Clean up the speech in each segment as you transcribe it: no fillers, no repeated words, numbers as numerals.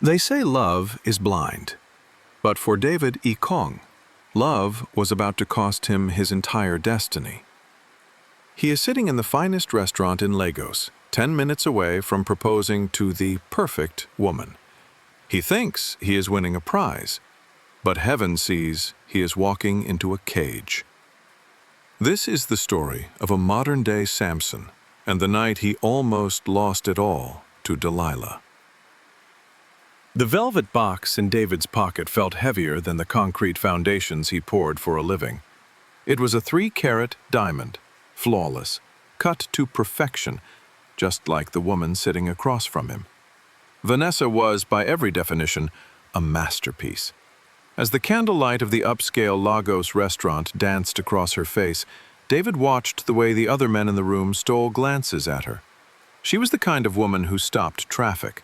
They say love is blind, but for David E. Kong, love was about to cost him his entire destiny. He is sitting in the finest restaurant in Lagos, 10 minutes away from proposing to the perfect woman. He thinks he is winning a prize, but heaven sees he is walking into a cage. This is the story of a modern-day Samson and the night he almost lost it all to Delilah. The velvet box in David's pocket felt heavier than the concrete foundations he poured for a living. It was a 3-carat diamond, flawless, cut to perfection, just like the woman sitting across from him. Vanessa was, by every definition, a masterpiece. As the candlelight of the upscale Lagos restaurant danced across her face, David watched the way the other men in the room stole glances at her. She was the kind of woman who stopped traffic.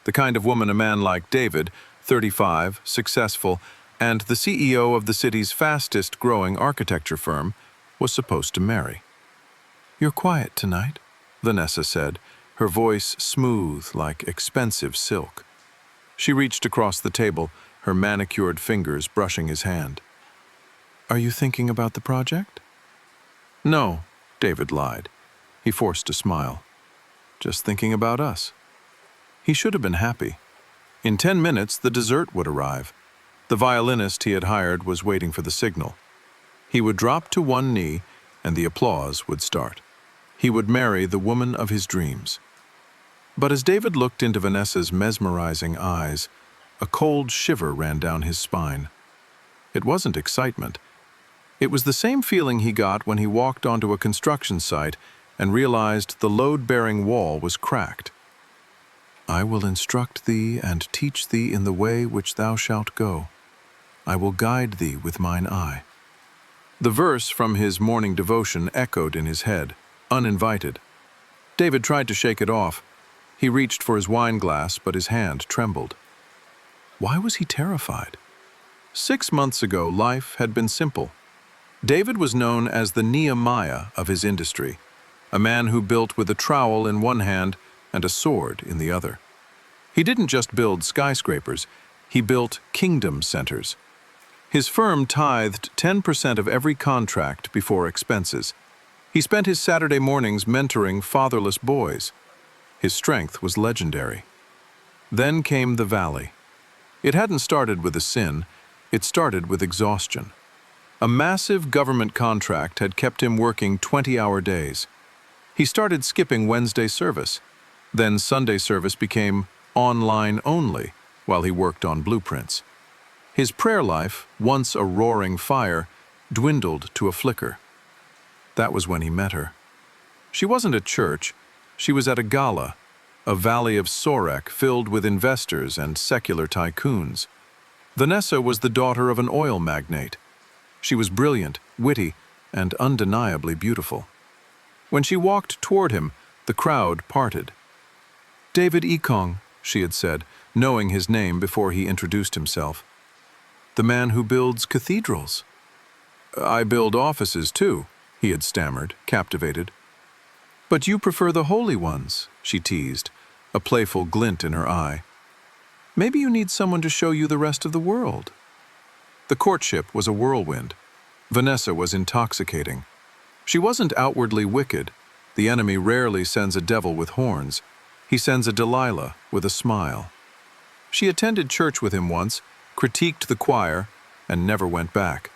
The kind of woman a man like David, 35, successful, and the CEO of the city's fastest-growing architecture firm, was supposed to marry. "You're quiet tonight," Vanessa said, her voice smooth like expensive silk. She reached across the table, her manicured fingers brushing his hand. "Are you thinking about the project?" "No," David lied. He forced a smile. "Just thinking about us." He should have been happy. In 10 minutes, the dessert would arrive. The violinist he had hired was waiting for the signal. He would drop to one knee, and the applause would start. He would marry the woman of his dreams. But as David looked into Vanessa's mesmerizing eyes, a cold shiver ran down his spine. It wasn't excitement. It was the same feeling he got when he walked onto a construction site and realized the load-bearing wall was cracked. "I will instruct thee and teach thee in the way which thou shalt go. I will guide thee with mine eye." The verse from his morning devotion echoed in his head, uninvited. David tried to shake it off. He reached for his wine glass, but his hand trembled. Why was he terrified? 6 months ago, life had been simple. David was known as the Nehemiah of his industry, a man who built with a trowel in one hand and a sword in the other. He didn't just build skyscrapers, he built kingdom centers. His firm tithed 10% of every contract before expenses. He spent his Saturday mornings mentoring fatherless boys. His strength was legendary. Then came the valley. It hadn't started with a sin, it started with exhaustion. A massive government contract had kept him working 20-hour days. He started skipping Wednesday service. Then Sunday service became online only while he worked on blueprints. His prayer life, once a roaring fire, dwindled to a flicker. That was when he met her. She wasn't at church, she was at a gala, a valley of Sorek filled with investors and secular tycoons. Vanessa was the daughter of an oil magnate. She was brilliant, witty, and undeniably beautiful. When she walked toward him, the crowd parted. "David E. Kong," she had said, knowing his name before he introduced himself. "The man who builds cathedrals." "I build offices, too," he had stammered, captivated. "But you prefer the holy ones," she teased, a playful glint in her eye. "Maybe you need someone to show you the rest of the world." The courtship was a whirlwind. Vanessa was intoxicating. She wasn't outwardly wicked. The enemy rarely sends a devil with horns. He sends a Delilah with a smile. She attended church with him once, critiqued the choir, and never went back.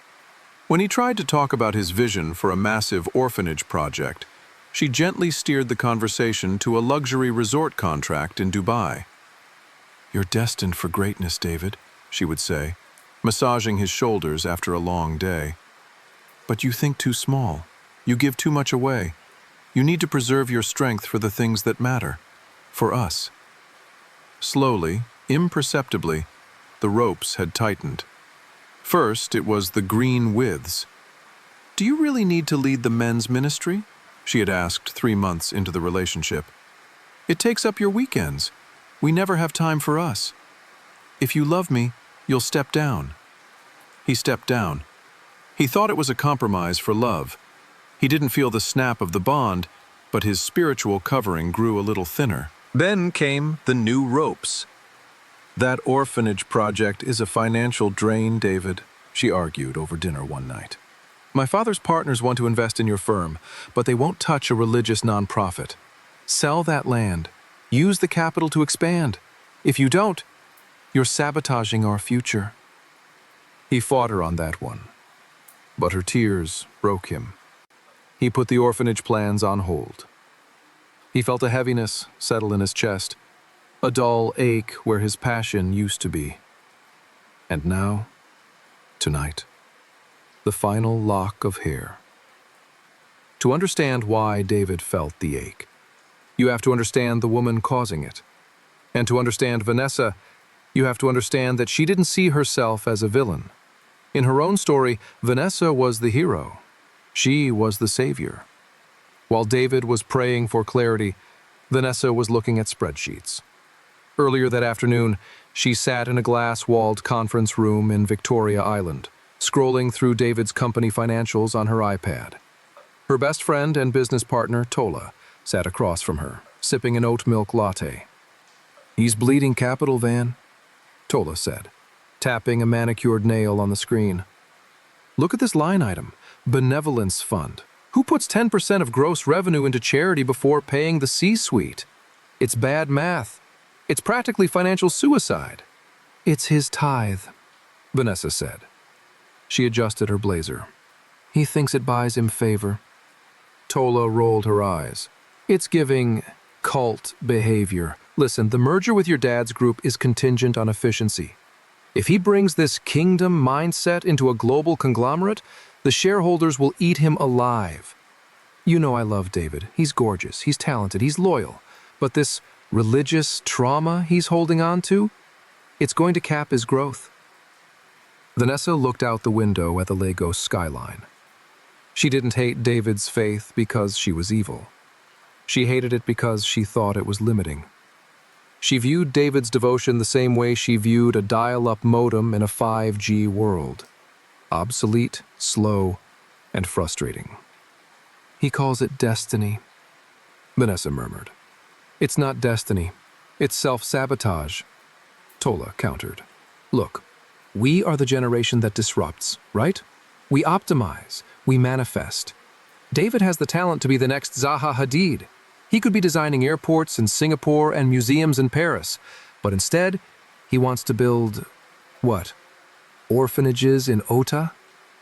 When he tried to talk about his vision for a massive orphanage project, she gently steered the conversation to a luxury resort contract in Dubai. "You're destined for greatness, David," she would say, massaging his shoulders after a long day. "But you think too small. You give too much away. You need to preserve your strength for the things that matter. For us." Slowly, imperceptibly, the ropes had tightened. First, it was the green withs. "Do you really need to lead the men's ministry?" she had asked 3 months into the relationship. "It takes up your weekends. We never have time for us. If you love me, you'll step down." He stepped down. He thought it was a compromise for love. He didn't feel the snap of the bond, but his spiritual covering grew a little thinner. Then came the new ropes. "That orphanage project is a financial drain, David," she argued over dinner one night. "My father's partners want to invest in your firm, but they won't touch a religious nonprofit. Sell that land. Use the capital to expand. If you don't, you're sabotaging our future." He fought her on that one, but her tears broke him. He put the orphanage plans on hold. He felt a heaviness settle in his chest, a dull ache where his passion used to be. And now, tonight, the final lock of hair. To understand why David felt the ache, you have to understand the woman causing it. And to understand Vanessa, you have to understand that she didn't see herself as a villain. In her own story, Vanessa was the hero. She was the savior. While David was praying for clarity, Vanessa was looking at spreadsheets. Earlier that afternoon, she sat in a glass-walled conference room in Victoria Island, scrolling through David's company financials on her iPad. Her best friend and business partner, Tola, sat across from her, sipping an oat milk latte. "He's bleeding capital, Van," Tola said, tapping a manicured nail on the screen. "Look at this line item, Benevolence Fund. Who puts 10% of gross revenue into charity before paying the C-suite? It's bad math. It's practically financial suicide." "It's his tithe," Vanessa said. She adjusted her blazer. "He thinks it buys him favor." Tola rolled her eyes. "It's giving cult behavior. Listen, the merger with your dad's group is contingent on efficiency. If he brings this kingdom mindset into a global conglomerate, the shareholders will eat him alive. You know I love David. He's gorgeous, he's talented, he's loyal. But this religious trauma he's holding on to, it's going to cap his growth." Vanessa looked out the window at the Lagos skyline. She didn't hate David's faith because she was evil. She hated it because she thought it was limiting. She viewed David's devotion the same way she viewed a dial-up modem in a 5G world. Obsolete, slow, and frustrating. "He calls it destiny," Vanessa murmured. "It's not destiny. It's self-sabotage," Tola countered. "Look, we are the generation that disrupts, right? We optimize, we manifest. David has the talent to be the next Zaha Hadid. He could be designing airports in Singapore and museums in Paris, but instead, he wants to build, what? Orphanages in Ota?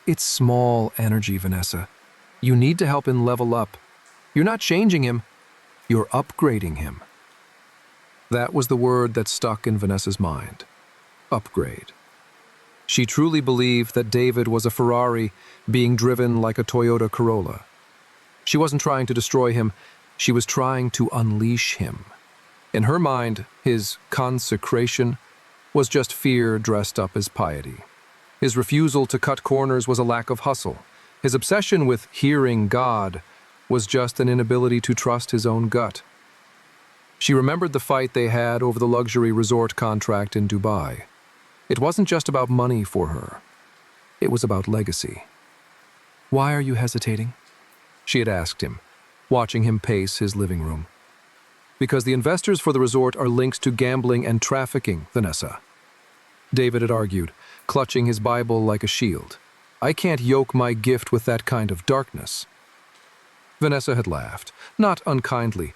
It's small energy, Vanessa. You need to help him level up. You're not changing him, you're upgrading him." That was the word that stuck in Vanessa's mind. Upgrade. She truly believed that David was a Ferrari being driven like a Toyota Corolla. She wasn't trying to destroy him, she was trying to unleash him. In her mind, his consecration was just fear dressed up as piety. His refusal to cut corners was a lack of hustle. His obsession with hearing God was just an inability to trust his own gut. She remembered the fight they had over the luxury resort contract in Dubai. It wasn't just about money for her. It was about legacy. "Why are you hesitating?" she had asked him, watching him pace his living room. "Because the investors for the resort are linked to gambling and trafficking, Vanessa," David had argued, clutching his Bible like a shield. "I can't yoke my gift with that kind of darkness." Vanessa had laughed, not unkindly,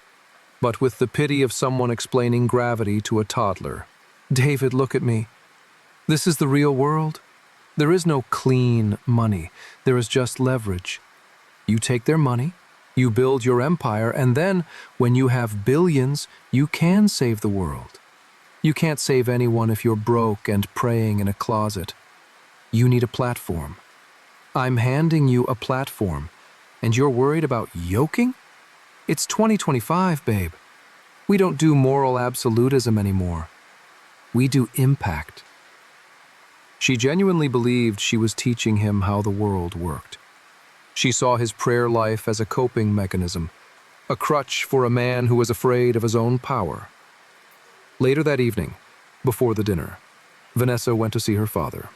but with the pity of someone explaining gravity to a toddler. "David, look at me. This is the real world. There is no clean money. There is just leverage. You take their money, you build your empire, and then, when you have billions, you can save the world. You can't save anyone if you're broke and praying in a closet. You need a platform. I'm handing you a platform, and you're worried about yoking? It's 2025, babe. We don't do moral absolutism anymore. We do impact." She genuinely believed she was teaching him how the world worked. She saw his prayer life as a coping mechanism, a crutch for a man who was afraid of his own power. Later that evening, before the dinner, Vanessa went to see her father.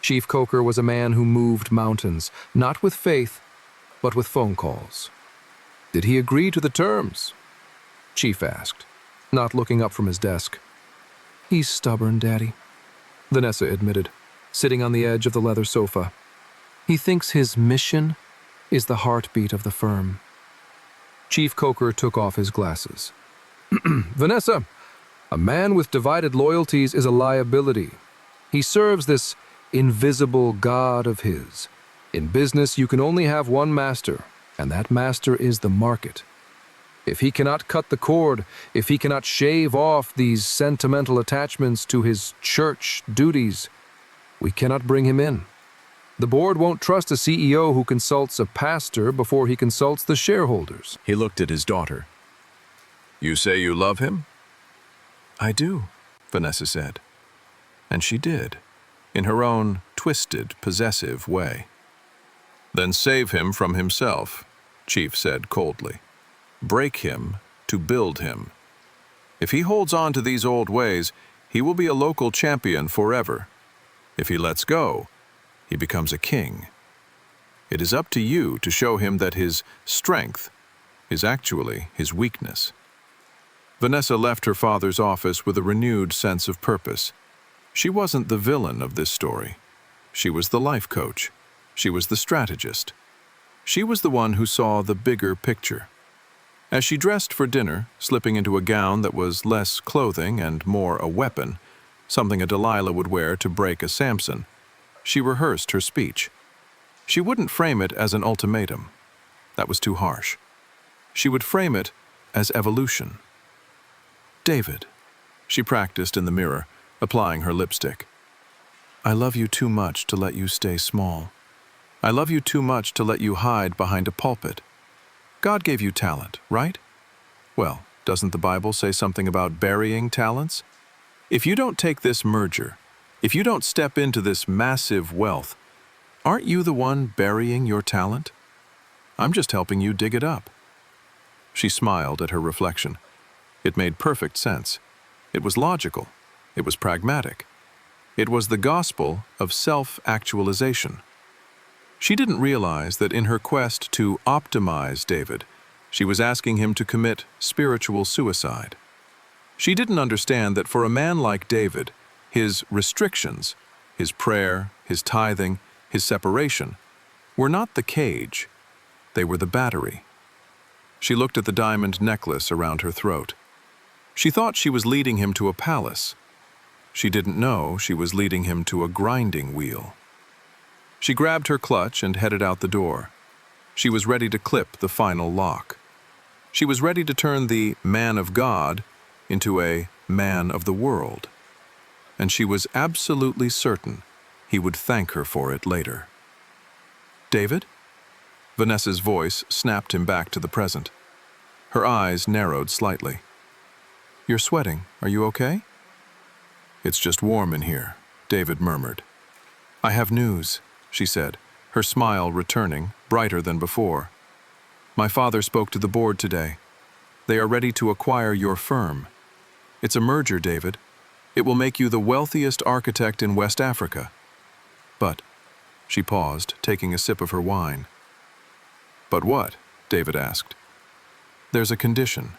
Chief Coker was a man who moved mountains, not with faith, but with phone calls. "Did he agree to the terms?" Chief asked, not looking up from his desk. He's stubborn, Daddy, Vanessa admitted, sitting on the edge of the leather sofa. He thinks his mission is the heartbeat of the firm. Chief Coker took off his glasses. Vanessa, a man with divided loyalties is a liability. He serves this invisible god of his. In business, you can only have one master, and that master is the market. If he cannot cut the cord, if he cannot shave off these sentimental attachments to his church duties, we cannot bring him in. The board won't trust a CEO who consults a pastor before he consults the shareholders. He looked at his daughter. You say you love him? I do, Vanessa said. And she did, in her own twisted, possessive way. Then save him from himself, Chief said coldly. Break him to build him. If he holds on to these old ways, he will be a local champion forever. If he lets go, he becomes a king. It is up to you to show him that his strength is actually his weakness. Vanessa left her father's office with a renewed sense of purpose. She wasn't the villain of this story. She was the life coach. She was the strategist. She was the one who saw the bigger picture. As she dressed for dinner, slipping into a gown that was less clothing and more a weapon, something a Delilah would wear to break a Samson, she rehearsed her speech. She wouldn't frame it as an ultimatum. That was too harsh. She would frame it as evolution. David, she practiced in the mirror, applying her lipstick. I love you too much to let you stay small. I love you too much to let you hide behind a pulpit. God gave you talent, right? Well, doesn't the Bible say something about burying talents? If you don't take this merger, if you don't step into this massive wealth, aren't you the one burying your talent? I'm just helping you dig it up. She smiled at her reflection. It made perfect sense. It was logical. It was pragmatic. It was the gospel of self-actualization. She didn't realize that in her quest to optimize David, she was asking him to commit spiritual suicide. She didn't understand that for a man like David, his restrictions, his prayer, his tithing, his separation, were not the cage. They were the battery. She looked at the diamond necklace around her throat. She thought she was leading him to a palace. She didn't know she was leading him to a grinding wheel. She grabbed her clutch and headed out the door. She was ready to clip the final lock. She was ready to turn the man of God into a man of the world. And she was absolutely certain he would thank her for it later. David? Vanessa's voice snapped him back to the present. Her eyes narrowed slightly. You're sweating. Are you okay? It's just warm in here, David murmured. I have news, she said, her smile returning, brighter than before. My father spoke to the board today. They are ready to acquire your firm. It's a merger, David. It will make you the wealthiest architect in West Africa. But, she paused, taking a sip of her wine. But what? David asked. There's a condition.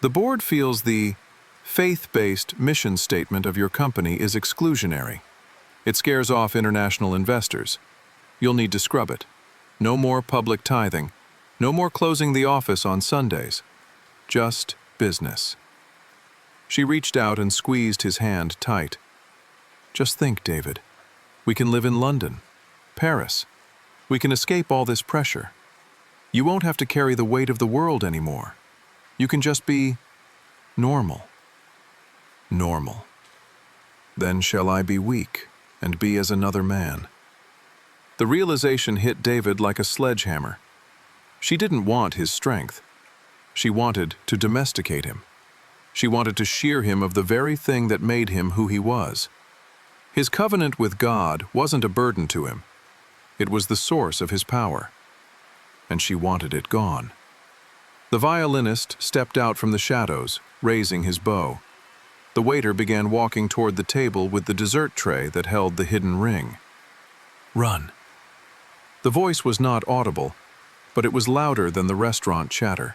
The board feels the faith-based mission statement of your company is exclusionary. It scares off international investors. You'll need to scrub it. No more public tithing. No more closing the office on Sundays. Just business. She reached out and squeezed his hand tight. Just think, David. We can live in London, Paris. We can escape all this pressure. You won't have to carry the weight of the world anymore. You can just be normal. Normal. Then shall I be weak and be as another man. The realization hit David like a sledgehammer. She didn't want his strength. She wanted to domesticate him. She wanted to shear him of the very thing that made him who he was. His covenant with God wasn't a burden to him. It was the source of his power. And she wanted it gone. The violinist stepped out from the shadows, raising his bow. The waiter began walking toward the table with the dessert tray that held the hidden ring. Run. The voice was not audible, but it was louder than the restaurant chatter.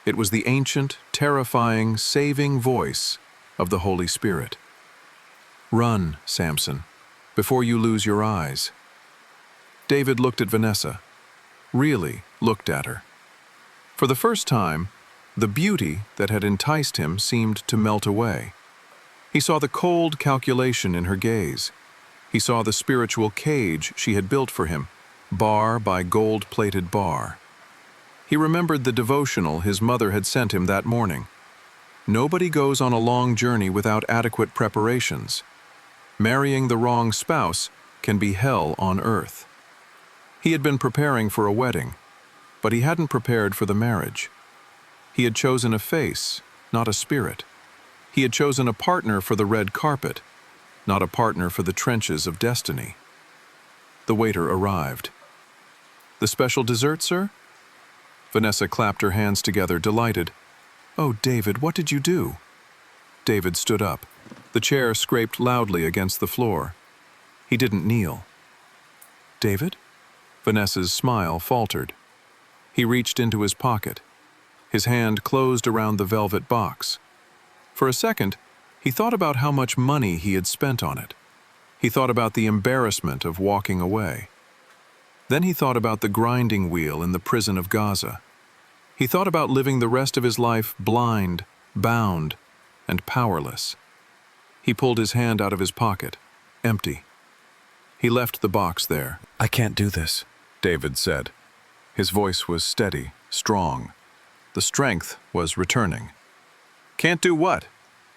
It was the ancient, terrifying, saving voice of the Holy Spirit. Run, Samson, before you lose your eyes. David looked at Vanessa, really looked at her. For the first time, the beauty that had enticed him seemed to melt away. He saw the cold calculation in her gaze. He saw the spiritual cage she had built for him, bar by gold-plated bar. He remembered the devotional his mother had sent him that morning. Nobody goes on a long journey without adequate preparations. Marrying the wrong spouse can be hell on earth. He had been preparing for a wedding, but he hadn't prepared for the marriage. He had chosen a face, not a spirit. He had chosen a partner for the red carpet, not a partner for the trenches of destiny. The waiter arrived. "The special dessert, sir?" Vanessa clapped her hands together, delighted. "Oh, David, what did you do?" David stood up. The chair scraped loudly against the floor. He didn't kneel. "David?" Vanessa's smile faltered. He reached into his pocket. His hand closed around the velvet box. For a second, he thought about how much money he had spent on it. He thought about the embarrassment of walking away. Then he thought about the grinding wheel in the prison of Gaza. He thought about living the rest of his life blind, bound, and powerless. He pulled his hand out of his pocket, empty. He left the box there. "I can't do this," David said. His voice was steady, strong. The strength was returning. "Can't do what?"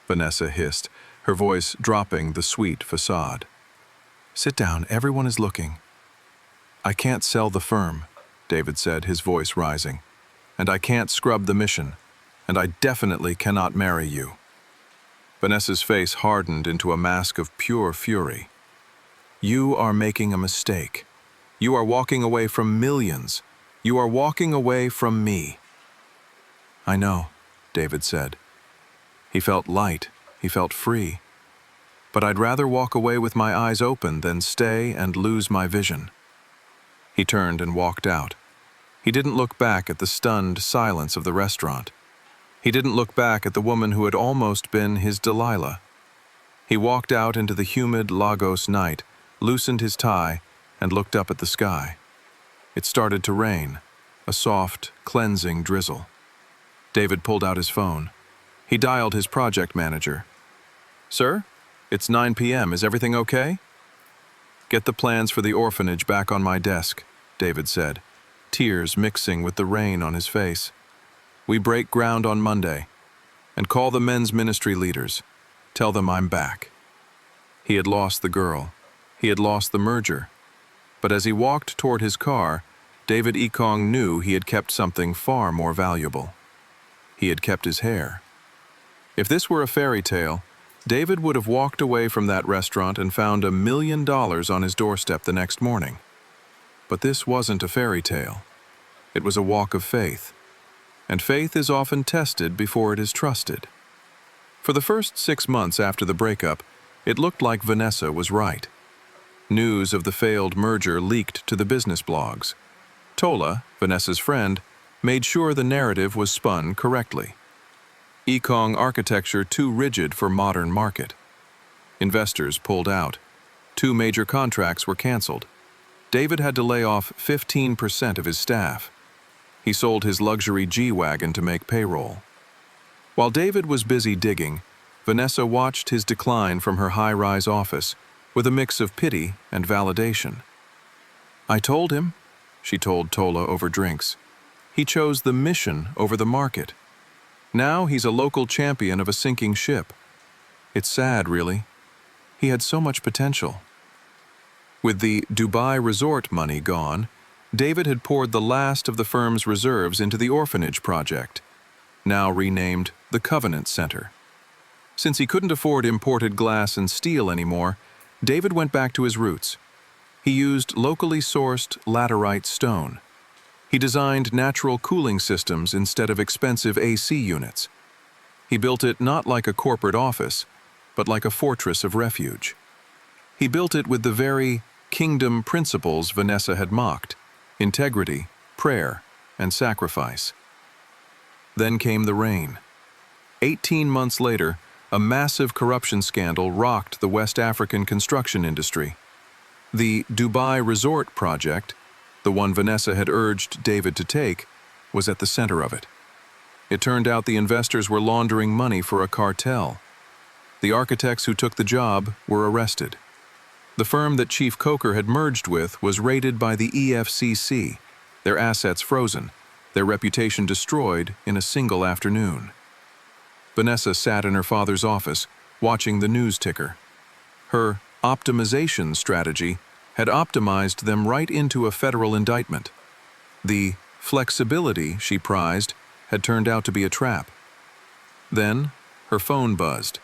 Vanessa hissed, her voice dropping the sweet facade. "Sit down, everyone is looking." "I can't sell the firm," David said, his voice rising. "And I can't scrub the mission. And I definitely cannot marry you." Vanessa's face hardened into a mask of pure fury. "You are making a mistake. You are walking away from millions. You are walking away from me." "I know," David said. He felt light. He felt free. "But I'd rather walk away with my eyes open than stay and lose my vision." He turned and walked out. He didn't look back at the stunned silence of the restaurant. He didn't look back at the woman who had almost been his Delilah. He walked out into the humid Lagos night, loosened his tie, and looked up at the sky. It started to rain, a soft, cleansing drizzle. David pulled out his phone. He dialed his project manager. "Sir, it's 9 p.m. Is everything okay?" "Get the plans for the orphanage back on my desk," David said, tears mixing with the rain on his face. "We break ground on Monday. And call the men's ministry leaders. Tell them I'm back." He had lost the girl. He had lost the merger. But as he walked toward his car, David Ekong knew he had kept something far more valuable. He had kept his hair. If this were a fairy tale, David would have walked away from that restaurant and found $1 million on his doorstep the next morning. But this wasn't a fairy tale. It was a walk of faith. And faith is often tested before it is trusted. For the first 6 months after the breakup, it looked like Vanessa was right. News of the failed merger leaked to the business blogs. Tola, Vanessa's friend, made sure the narrative was spun correctly. Ekong architecture too rigid for modern market. Investors pulled out. 2 major contracts were canceled. David had to lay off 15% of his staff. He sold his luxury G-Wagon to make payroll. While David was busy digging, Vanessa watched his decline from her high-rise office with a mix of pity and validation. "I told him," she told Tola over drinks. "He chose the mission over the market. Now he's a local champion of a sinking ship. It's sad, really. He had so much potential." With the Dubai resort money gone, David had poured the last of the firm's reserves into the orphanage project, now renamed the Covenant Center. Since he couldn't afford imported glass and steel anymore, David went back to his roots. He used locally sourced laterite stone. He designed natural cooling systems instead of expensive AC units. He built it not like a corporate office, but like a fortress of refuge. He built it with the very kingdom principles Vanessa had mocked: integrity, prayer, and sacrifice. Then came the rain. 18 months later, A massive corruption scandal rocked the West African construction industry. The Dubai Resort project, the one Vanessa had urged David to take, was at the center of it. It turned out the investors were laundering money for a cartel. The architects who took the job were arrested. The firm that Chief Coker had merged with was raided by the EFCC, their assets frozen, their reputation destroyed in a single afternoon. Vanessa sat in her father's office, watching the news ticker. Her optimization strategy had optimized them right into a federal indictment. The flexibility she prized had turned out to be a trap. Then, her phone buzzed.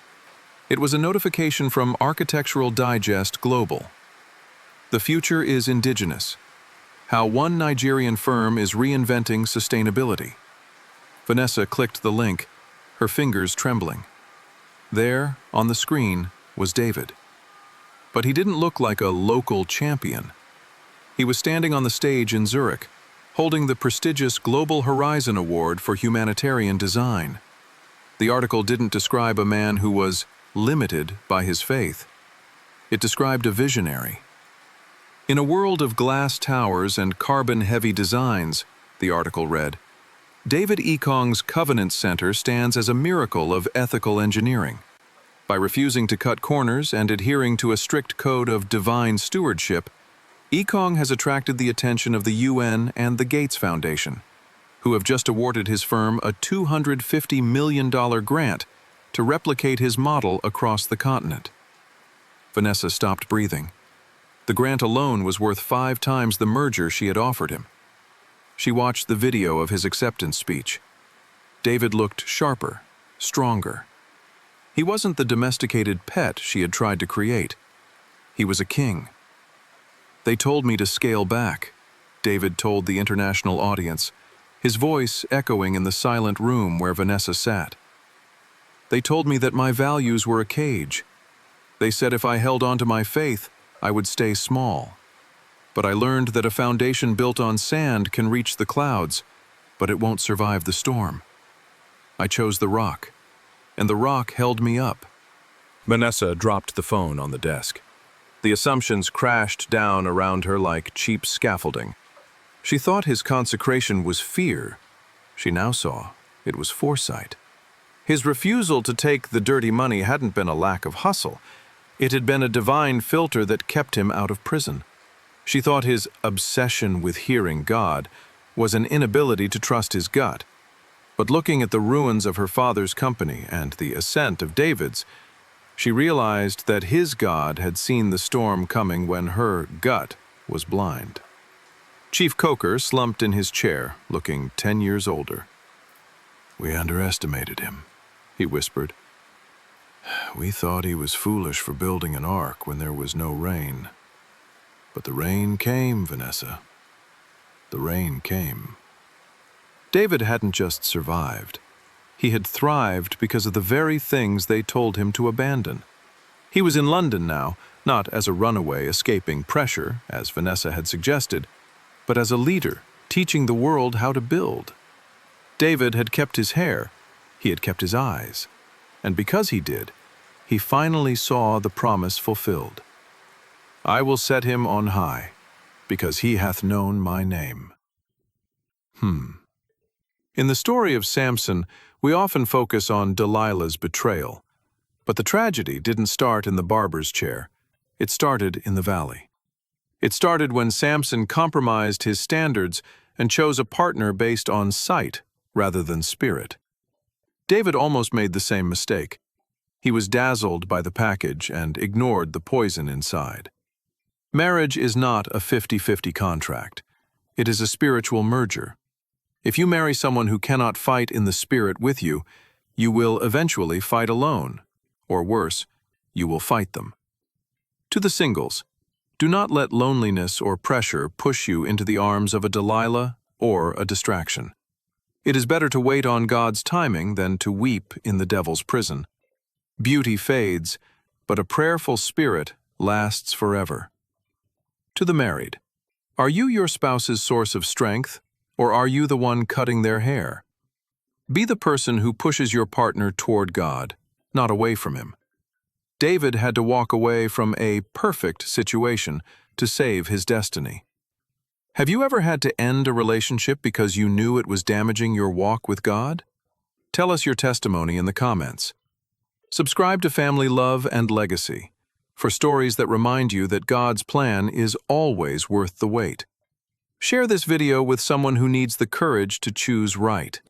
It was a notification from Architectural Digest Global. The future is indigenous. How one Nigerian firm is reinventing sustainability. Vanessa clicked the link, her fingers trembling. There, on the screen, was David. But he didn't look like a local champion. He was standing on the stage in Zurich, holding the prestigious Global Horizon Award for Humanitarian Design. The article didn't describe a man who was limited by his faith. It described a visionary. In a world of glass towers and carbon-heavy designs, the article read, David Ekong's Covenant Center stands as a miracle of ethical engineering. By refusing to cut corners and adhering to a strict code of divine stewardship, Ekong has attracted the attention of the UN and the Gates Foundation, who have just awarded his firm a $250 million grant to replicate his model across the continent. Vanessa stopped breathing. The grant alone was worth 5 times the merger she had offered him. She watched the video of his acceptance speech. David looked sharper, stronger. He wasn't the domesticated pet she had tried to create. He was a king. They told me to scale back, David told the international audience, his voice echoing in the silent room where Vanessa sat. They told me that my values were a cage. They said if I held on to my faith, I would stay small. But I learned that a foundation built on sand can reach the clouds, but it won't survive the storm. I chose the rock, and the rock held me up. Vanessa dropped the phone on the desk. The assumptions crashed down around her like cheap scaffolding. She thought his consecration was fear. She now saw it was foresight. His refusal to take the dirty money hadn't been a lack of hustle. It had been a divine filter that kept him out of prison. She thought his obsession with hearing God was an inability to trust his gut. But looking at the ruins of her father's company and the ascent of David's, she realized that his God had seen the storm coming when her gut was blind. Chief Coker slumped in his chair, looking 10 years older. "We underestimated him," he whispered. "We thought he was foolish for building an ark when there was no rain. But the rain came, Vanessa. The rain came." David hadn't just survived. He had thrived because of the very things they told him to abandon. He was in London now, not as a runaway escaping pressure, as Vanessa had suggested, but as a leader, teaching the world how to build. David had kept his hair, he had kept his eyes, and because he did, he finally saw the promise fulfilled. "I will set him on high, because he hath known my name." In the story of Samson, we often focus on Delilah's betrayal. But the tragedy didn't start in the barber's chair. It started in the valley. It started when Samson compromised his standards and chose a partner based on sight rather than spirit. David almost made the same mistake. He was dazzled by the package and ignored the poison inside. Marriage is not a 50-50 contract. It is a spiritual merger. If you marry someone who cannot fight in the spirit with you, you will eventually fight alone. Or worse, you will fight them. To the singles, do not let loneliness or pressure push you into the arms of a Delilah or a distraction. It is better to wait on God's timing than to weep in the devil's prison. Beauty fades, but a prayerful spirit lasts forever. To the married, are you your spouse's source of strength, or are you the one cutting their hair? Be the person who pushes your partner toward God, not away from him. David had to walk away from a perfect situation to save his destiny. Have you ever had to end a relationship because you knew it was damaging your walk with God? Tell us your testimony in the comments. Subscribe to Family Love and Legacy for stories that remind you that God's plan is always worth the wait. Share this video with someone who needs the courage to choose right.